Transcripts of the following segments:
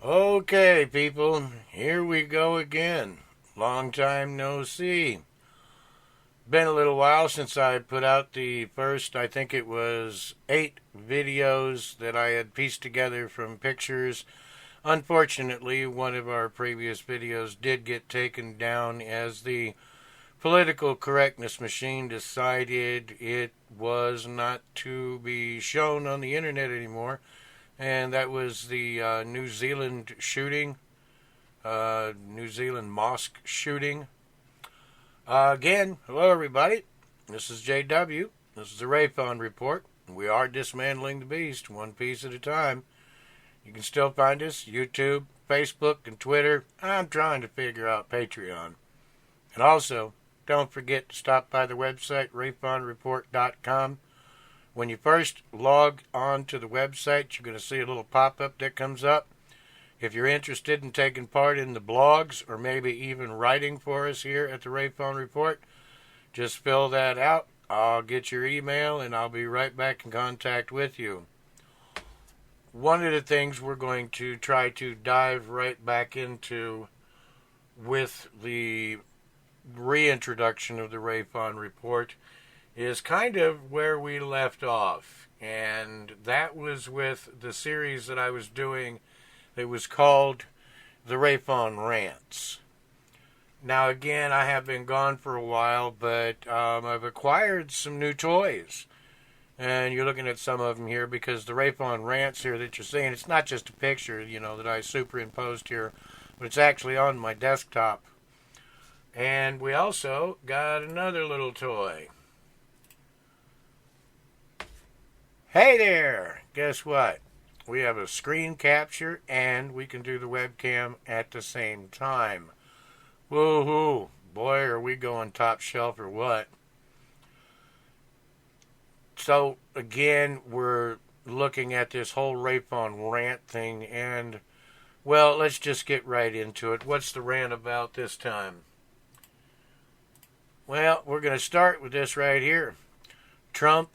Okay, people, here we go again. Long time no see. Been a little while since I put out the first, I think it was 8 videos that I had pieced together from pictures. Unfortunately, one of our previous videos did get taken down as the political correctness machine decided it was not to be shown on the internet anymore. And that was the New Zealand shooting, New Zealand mosque shooting. Again, hello everybody. This is JW. This is the R.A.F.O.N report. We are dismantling the beast one piece at a time. You can still find us YouTube, Facebook, and Twitter. I'm trying to figure out Patreon. And also, don't forget to stop by the website, RAFONreport.com. When you first log on to the website, you're going to see a little pop-up that comes up. If you're interested in taking part in the blogs or maybe even writing for us here at the R.A.F.O.N report, just fill that out. I'll get your email and I'll be right back in contact with you. One of the things we're going to try to dive right back into with the reintroduction of the R.A.F.O.N report is kind of where we left off. And that was with the series that I was doing that was called the R.A.F.O.N Rants. Now again, I have been gone for a while, but I've acquired some new toys. And you're looking at some of them here because the R.A.F.O.N Rants here that you're seeing, it's not just a picture, that I superimposed here, but it's actually on my desktop. And we also got another little toy. Hey there! Guess what? We have a screen capture and we can do the webcam at the same time. Woohoo! Boy, are we going top shelf or what? So, again, we're looking at this whole R.A.F.O.N rant thing and, well, let's just get right into it. What's the rant about this time? Well, we're going to start with this right here. Trump,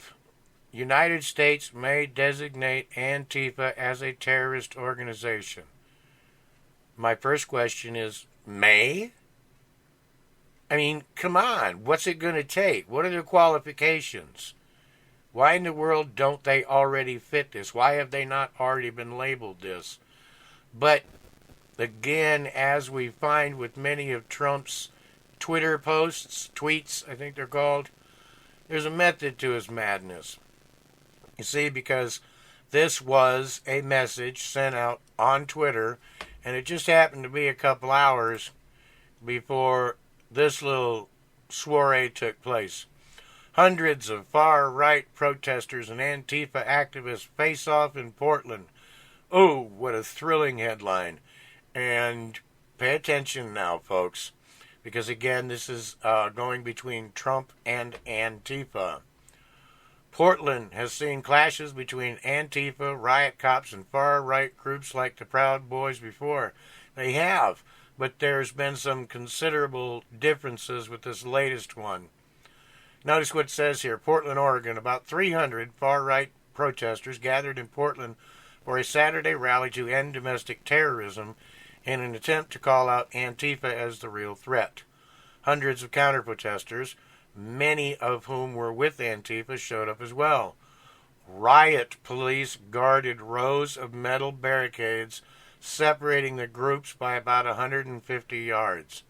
United States may designate Antifa as a terrorist organization. My first question is, may? I mean, come on. What's it going to take? What are their qualifications? Why in the world don't they already fit this? Why have they not already been labeled this? But, again, as we find with many of Trump's Twitter posts, tweets, I think they're called, there's a method to his madness. You see, because this was a message sent out on Twitter, and it just happened to be a couple hours before this little soiree took place. Hundreds of far-right protesters and Antifa activists face off in Portland. Oh, what a thrilling headline. And pay attention now, folks, because again, this is going between Trump and Antifa. Portland has seen clashes between Antifa, riot cops, and far-right groups like the Proud Boys before. They have, but there's been some considerable differences with this latest one. Notice what it says here. Portland, Oregon. About 300 far-right protesters gathered in Portland for a Saturday rally to end domestic terrorism in an attempt to call out Antifa as the real threat. Hundreds of counter-protesters, many of whom were with Antifa, showed up as well. Riot police guarded rows of metal barricades separating the groups by about 150 yards.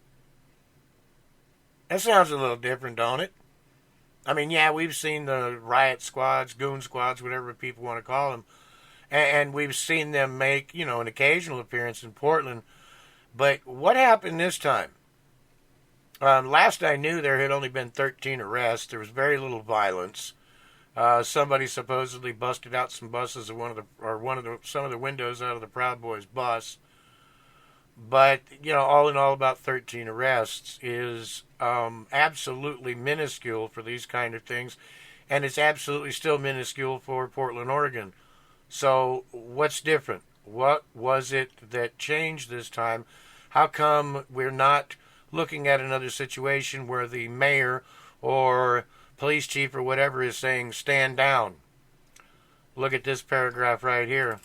That sounds a little different, don't it? I mean, yeah, we've seen the riot squads, goon squads, whatever people want to call them, and we've seen them make, an occasional appearance in Portland. But what happened this time? Last I knew, there had only been 13 arrests. There was very little violence. Somebody supposedly busted out some buses of some of the windows out of the Proud Boys bus. But all in all, about 13 arrests is absolutely minuscule for these kind of things, and it's absolutely still minuscule for Portland, Oregon. So what's different? What was it that changed this time? How come we're not looking at another situation where the mayor or police chief or whatever is saying, stand down? Look at this paragraph right here.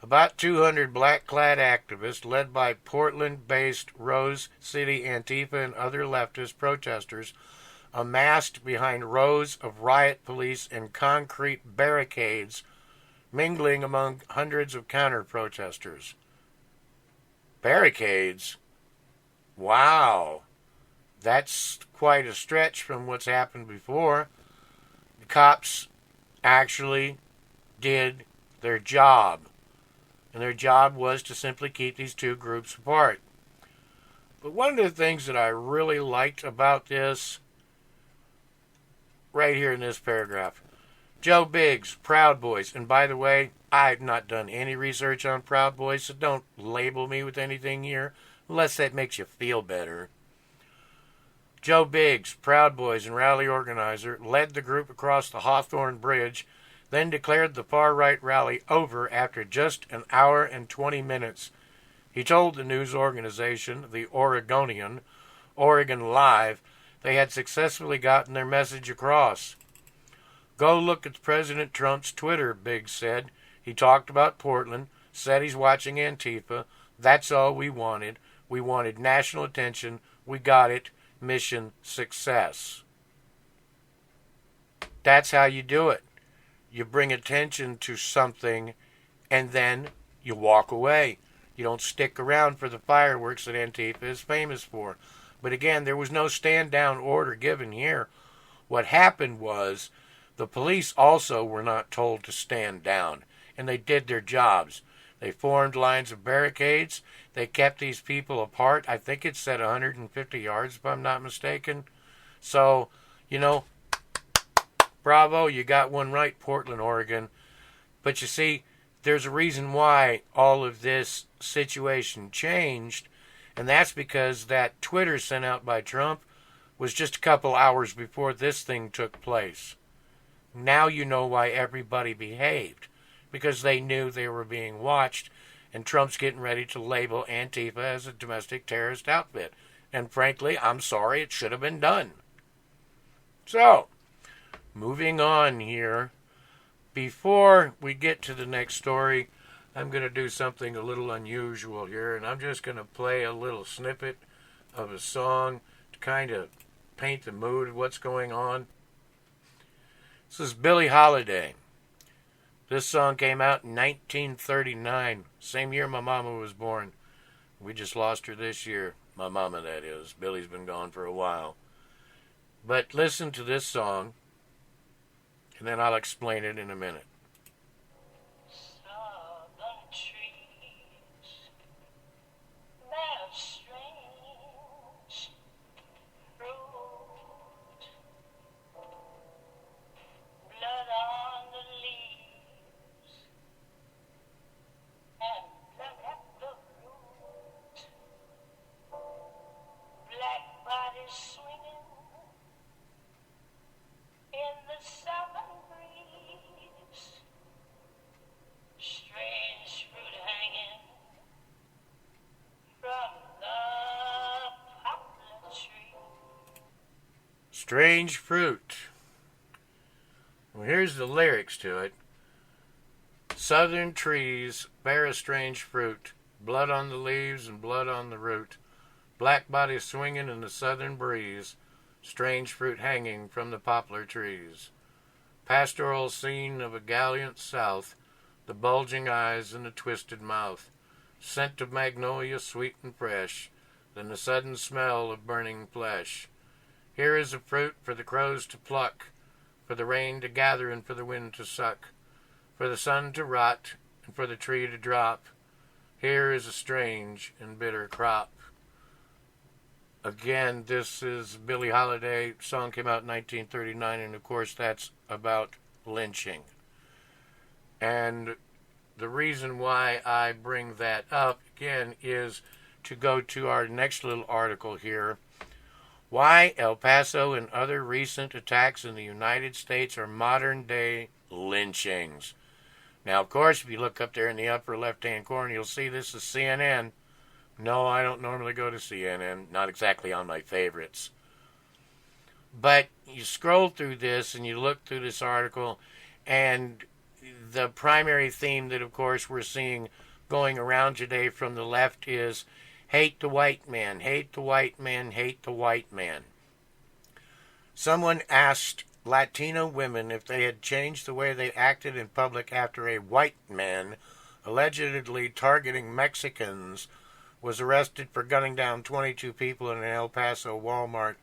About 200 black-clad activists, led by Portland-based Rose City Antifa and other leftist protesters, amassed behind rows of riot police and concrete barricades, mingling among hundreds of counter-protesters. Barricades? Wow. That's quite a stretch from what's happened before. The cops actually did their job. And their job was to simply keep these two groups apart. But one of the things that I really liked about this, right here in this paragraph, Joe Biggs, Proud Boys. And by the way, I've not done any research on Proud Boys, so don't label me with anything here, unless that makes you feel better. Joe Biggs, Proud Boys and rally organizer, led the group across the Hawthorne Bridge, then declared the far-right rally over after just an hour and 20 minutes. He told the news organization, the Oregonian, Oregon Live, they had successfully gotten their message across. Go look at President Trump's Twitter, Biggs said. He talked about Portland, said he's watching Antifa. That's all we wanted. We wanted national attention. We got it. Mission success. That's how you do it. You bring attention to something, and then you walk away. You don't stick around for the fireworks that Antifa is famous for. But again, there was no stand-down order given here. What happened was the police also were not told to stand down, and they did their jobs. They formed lines of barricades. They kept these people apart. I think it said 150 yards, if I'm not mistaken. So, bravo, you got one right, Portland, Oregon. But you see, there's a reason why all of this situation changed, and that's because that Twitter sent out by Trump was just a couple hours before this thing took place. Now you know why everybody behaved, because they knew they were being watched, and Trump's getting ready to label Antifa as a domestic terrorist outfit. And frankly, I'm sorry, it should have been done. So, moving on here, before we get to the next story, I'm going to do something a little unusual here, and I'm just going to play a little snippet of a song to kind of paint the mood of what's going on. This is Billie Holiday. This song came out in 1939, same year my mama was born. We just lost her this year. My mama, that is. Billie's been gone for a while. But listen to this song, and then I'll explain it in a minute. Southern trees bear strange fruit, blood on the leaves, and blood at the root, black bodies swinging in the southern breeze, strange fruit hanging from the poplar tree. Strange fruit. Well, here's the lyrics to it. Southern trees bear a strange fruit, blood on the leaves and blood on the root, black bodies swinging in the southern breeze, strange fruit hanging from the poplar trees. Pastoral scene of a gallant south, the bulging eyes and the twisted mouth, scent of magnolia sweet and fresh, then the sudden smell of burning flesh. Here is a fruit for the crows to pluck, for the rain to gather and for the wind to suck, for the sun to rot and for the tree to drop. Here is a strange and bitter crop. Again, this is Billie Holiday. Song came out in 1939, and of course that's about lynching. And the reason why I bring that up, again, is to go to our next little article here. Why El Paso and other recent attacks in the United States are modern-day lynchings. Now, of course, if you look up there in the upper left-hand corner, you'll see this is CNN. No, I don't normally go to CNN. Not exactly on my favorites. But you scroll through this and you look through this article, and the primary theme that, of course, we're seeing going around today from the left is hate the white man, hate the white man, hate the white man. Someone asked Latino women if they had changed the way they acted in public after a white man, allegedly targeting Mexicans, was arrested for gunning down 22 people in an El Paso Walmart.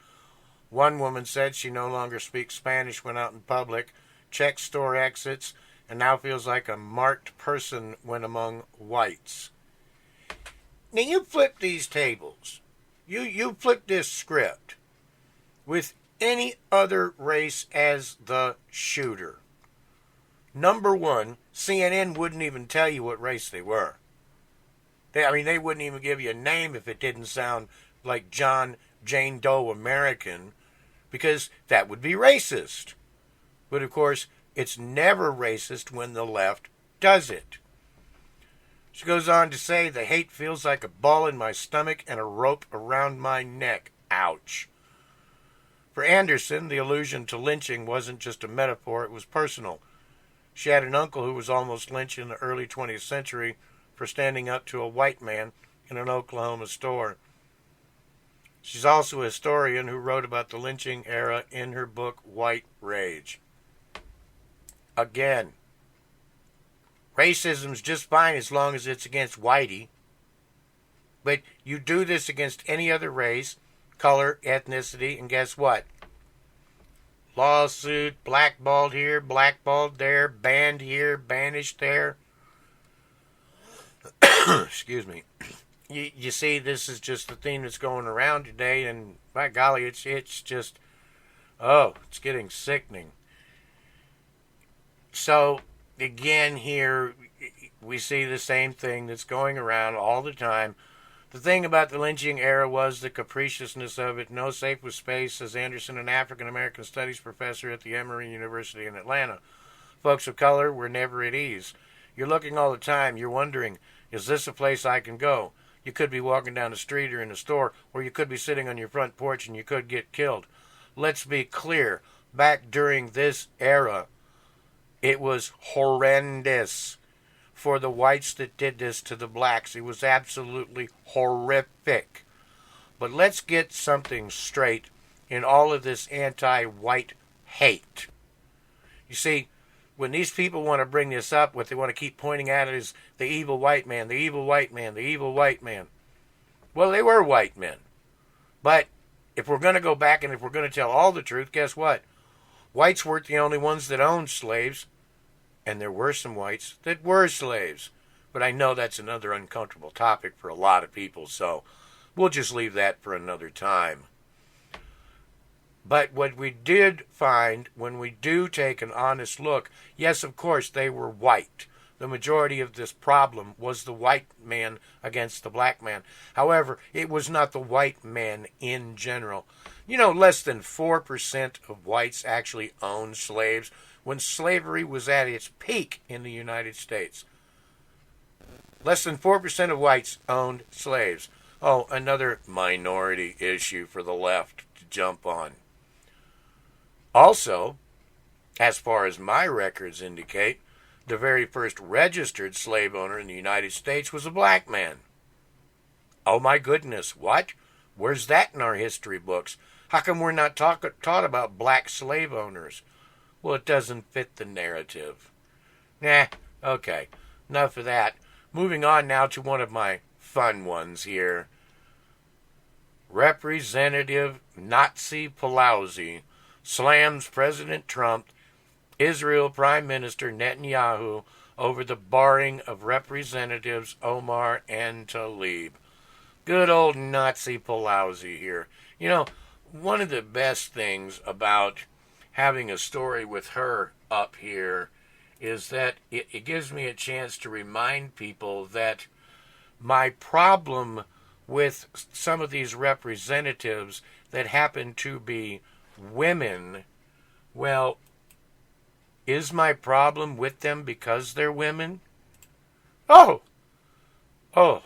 One woman said she no longer speaks Spanish when out in public, checks store exits, and now feels like a marked person when among whites. Now you flip these tables. You flip this script with any other race as the shooter. Number one, CNN wouldn't even tell you what race they were. They wouldn't even give you a name if it didn't sound like John Jane Doe American, because that would be racist. But of course, it's never racist when the left does it. She goes on to say, the hate feels like a ball in my stomach and a rope around my neck. Ouch. For Anderson, the allusion to lynching wasn't just a metaphor, it was personal. She had an uncle who was almost lynched in the early 20th century for standing up to a white man in an Oklahoma store. She's also a historian who wrote about the lynching era in her book, White Rage. Again, racism's just fine as long as it's against whitey. But you do this against any other race, color, ethnicity, and guess what? Lawsuit, blackballed here, blackballed there, banned here, banished there. Excuse me. You see, this is just the theme that's going around today, and by golly, it's just, it's getting sickening. So, again, here, we see the same thing that's going around all the time. The thing about the lynching era was the capriciousness of it. No safe with space, says Anderson, an African-American studies professor at the Murry University in Atlanta. Folks of color were never at ease. You're looking all the time. You're wondering, is this a place I can go? You could be walking down the street or in a store, or you could be sitting on your front porch and you could get killed. Let's be clear. Back during this era, it was horrendous for the whites that did this to the blacks. It was absolutely horrific. But let's get something straight in all of this anti-white hate. You see, when these people want to bring this up, what they want to keep pointing at it is the evil white man, the evil white man, the evil white man. Well, they were white men. But if we're going to go back and if we're going to tell all the truth, guess what? Whites weren't the only ones that owned slaves. And there were some whites that were slaves. But I know that's another uncomfortable topic for a lot of people, so we'll just leave that for another time. But what we did find when we do take an honest look, yes, of course, they were white. The majority of this problem was the white man against the black man. However, it was not the white man in general. You know, less than 4% of whites actually owned slaves when slavery was at its peak in the United States. Less than 4% of whites owned slaves. Oh, another minority issue for the left to jump on. Also, as far as my records indicate, the very first registered slave owner in the United States was a black man. Oh my goodness, what? Where's that in our history books? How come we're not taught about black slave owners? Well, it doesn't fit the narrative. Okay, enough of that. Moving on now to one of my fun ones here. Representative Nazi Pelousy slams President Trump, Israel Prime Minister Netanyahu over the barring of Representatives Omar and Tlaib. Good old Nazi Pelousy here. You know, one of the best things about having a story with her up here is that it gives me a chance to remind people that my problem with some of these representatives that happen to be women, well, is my problem with them because they're women? Oh, well,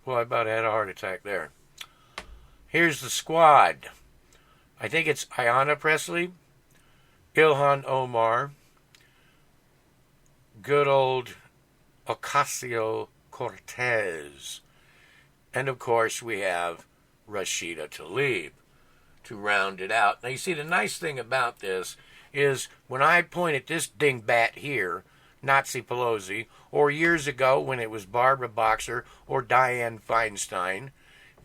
I about had a heart attack there. Here's the squad. I think it's Ayanna Pressley, Ilhan Omar, good old Ocasio-Cortez. And of course we have Rashida Tlaib to round it out. Now you see, the nice thing about this is when I point at this dingbat here, Nazi Pelousy, or years ago when it was Barbara Boxer or Dianne Feinstein,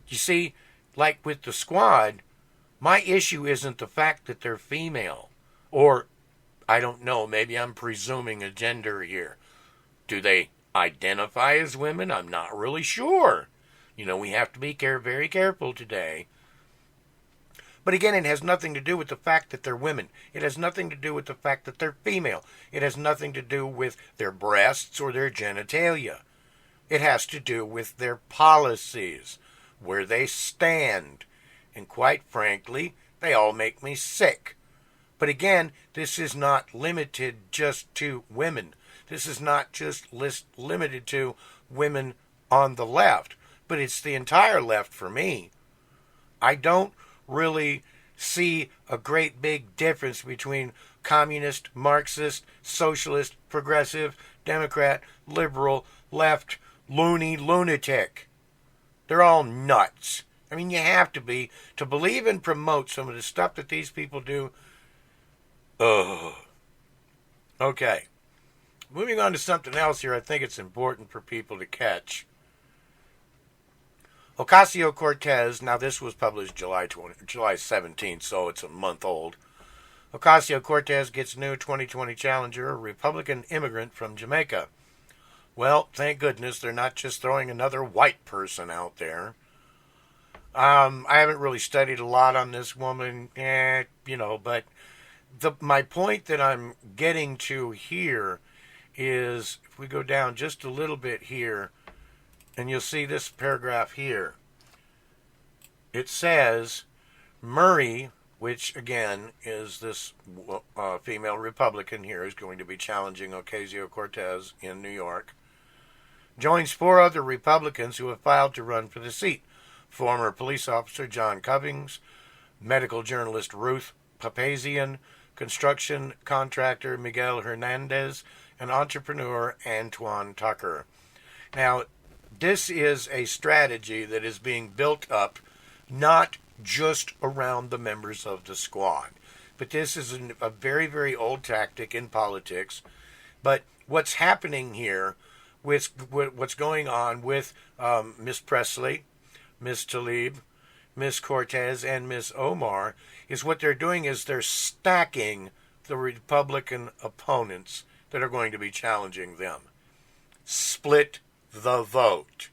you see, like with the squad, my issue isn't the fact that they're female. Or, I don't know, maybe I'm presuming a gender here. Do they identify as women? I'm not really sure. You know, we have to be very careful today. But again, it has nothing to do with the fact that they're women. It has nothing to do with the fact that they're female. It has nothing to do with their breasts or their genitalia. It has to do with their policies, where they stand. And quite frankly, they all make me sick. But again, this is not limited just to women. This is not just limited to women on the left. But it's the entire left for me. I don't really see a great big difference between communist, Marxist, socialist, progressive, Democrat, liberal, left, loony, lunatic. They're all nuts. I mean, you have to be to believe and promote some of the stuff that these people do. Ugh. Okay. Moving on to something else here, I think it's important for people to catch. Ocasio-Cortez, now this was published July 17th, so it's a month old. Ocasio-Cortez gets new 2020 challenger, a Republican immigrant from Jamaica. Well, thank goodness they're not just throwing another white person out there. I haven't really studied a lot on this woman, but my point that I'm getting to here is, if we go down just a little bit here, and you'll see this paragraph here. It says, Murry, which again is this female Republican here, is going to be challenging Ocasio-Cortez in New York, joins 4 other Republicans who have filed to run for the seat. Former police officer John Cummings, medical journalist Ruth Papazian, construction contractor Miguel Hernandez, and entrepreneur Antoine Tucker. Now, this is a strategy that is being built up not just around the members of the squad, but this is a very, very old tactic in politics. But what's happening here with what's going on with Miss Presley, Miss Tlaib, Miss Cortez, and Miss Omar is what they're doing is they're stacking the Republican opponents that are going to be challenging them. Split the vote.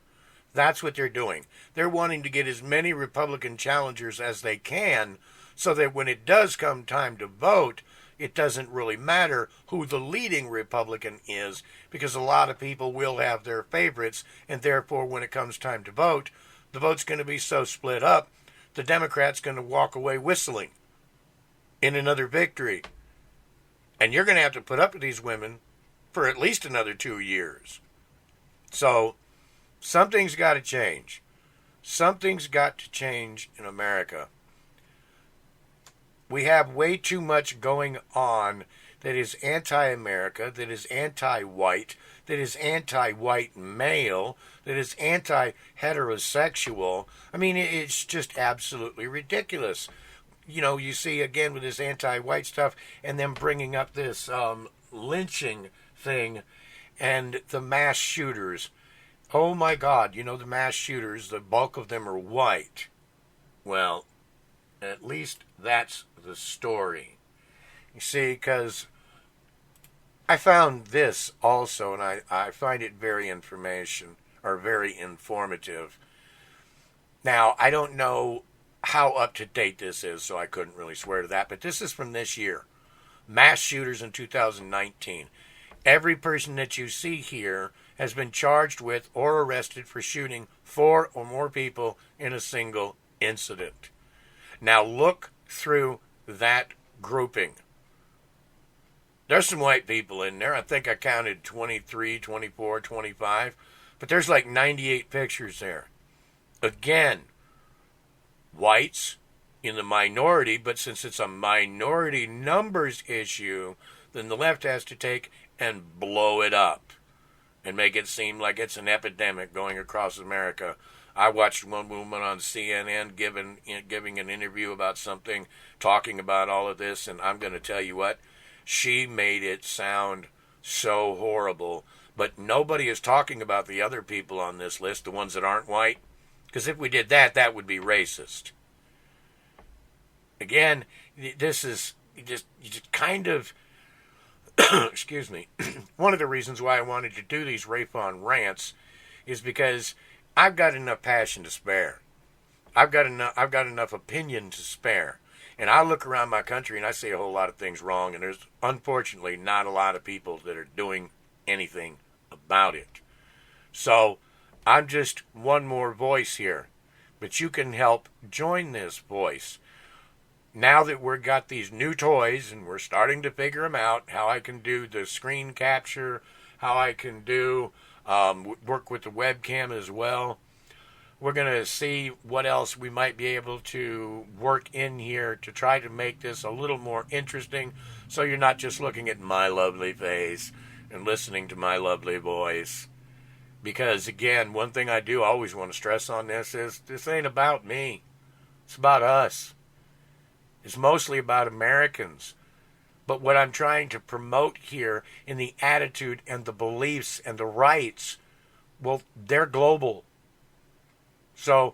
That's what they're doing. They're wanting to get as many Republican challengers as they can so that when it does come time to vote, it doesn't really matter who the leading Republican is, because a lot of people will have their favorites, and therefore when it comes time to vote, the vote's going to be so split up, the Democrat's going to walk away whistling in another victory. And you're going to have to put up with these women for at least another 2 years. So, something's got to change. Something's got to change in America. We have way too much going on that is anti-America, that is anti-white, that is anti-white male, that is anti-heterosexual. I mean, it's just absolutely ridiculous. You know, you see again with this anti-white stuff and them bringing up this lynching thing and the mass shooters. Oh my God, you know, the mass shooters, the bulk of them are white. Well, at least that's the story. You see, because I found this also, and I find it very informative. Now, I don't know how up to date this is, so I couldn't really swear to that, but this is from this year. Mass shooters in 2019. Every person that you see here has been charged with or arrested for shooting 4 or more people in a single incident. Now look through that grouping. There's some white people in there. I think I counted 23, 24, 25. But there's like 98 pictures there. Again, whites in the minority, but since it's a minority numbers issue, then the left has to take and blow it up and make it seem like it's an epidemic going across America. I watched one woman on CNN giving an interview about something, talking about all of this, and I'm going to tell you what, she made it sound so horrible. But nobody is talking about the other people on this list, the ones that aren't white, because if we did that, that would be racist. Again, this is just kind of, excuse me, one of the reasons why I wanted to do these R.A.F.O.N rants is because I've got enough passion to spare. I've got enough opinion to spare. And I look around my country and I see a whole lot of things wrong, and there's unfortunately not a lot of people that are doing anything about it. So I'm just one more voice here. But you can help join this voice. Now that we've got these new toys and we're starting to figure them out, how I can do the screen capture, how I can do work with the webcam as well. We're going to see what else we might be able to work in here to try to make this a little more interesting, so you're not just looking at my lovely face and listening to my lovely voice. Because, again, one thing I do always want to stress on this is this ain't about me. It's about us. It's mostly about Americans. But what I'm trying to promote here in the attitude and the beliefs and the rights, well, they're global. So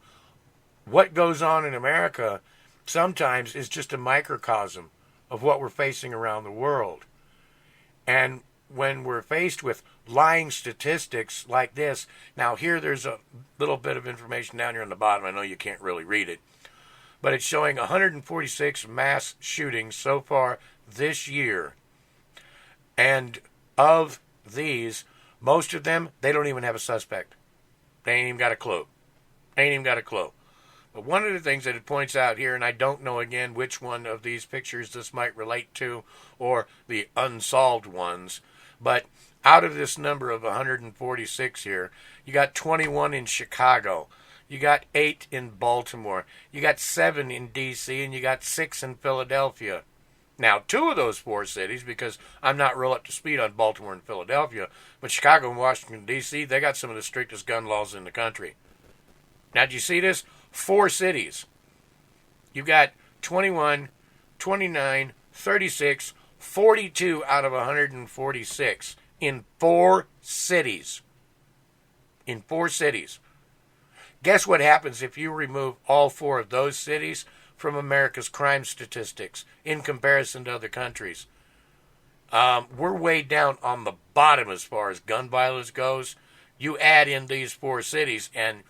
what goes on in America sometimes is just a microcosm of what we're facing around the world. And when we're faced with lying statistics like this, now here there's a little bit of information down here on the bottom. I know you can't really read it, but it's showing 146 mass shootings so far this year. And of these, most of them, they don't even have a suspect. They ain't even got a clue. But one of the things that it points out here, and I don't know again which one of these pictures this might relate to, or the unsolved ones, but out of this number of 146 here, you got 21 in Chicago, you got 8 in Baltimore, you got 7 in D.C., and you got 6 in Philadelphia. Now, 2 of those 4 cities, because I'm not real up to speed on Baltimore and Philadelphia, but Chicago and Washington, D.C., they got some of the strictest gun laws in the country. Now, do you see this? 4 cities. You've got 21, 29, 36, 42 out of 146 in 4 cities. In 4 cities. Guess what happens if you remove all 4 of those cities from America's crime statistics in comparison to other countries? We're way down on the bottom as far as gun violence goes. You add in these 4 cities and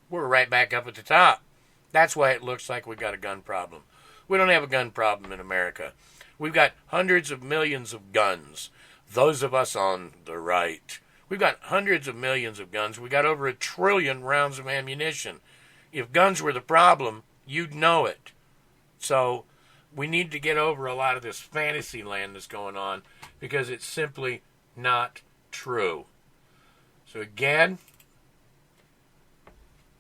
we're right back up at the top. That's why it looks like we got a gun problem. We don't have a gun problem in America. We've got hundreds of millions of guns. Those of us on the right. We've got hundreds of millions of guns. We got over 1 trillion rounds of ammunition. If guns were the problem, you'd know it. So we need to get over a lot of this fantasy land that's going on, because it's simply not true. So again,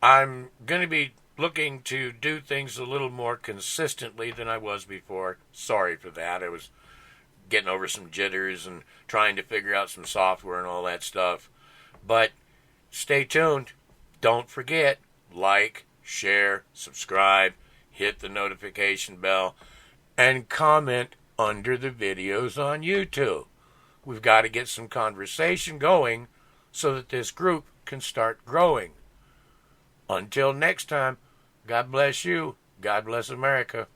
I'm going to be looking to do things a little more consistently than I was before. Sorry for that. I was getting over some jitters and trying to figure out some software and all that stuff. But stay tuned. Don't forget, like, share, subscribe, hit the notification bell, and comment under the videos on YouTube. We've got to get some conversation going so that this group can start growing. Until next time, God bless you. God bless America.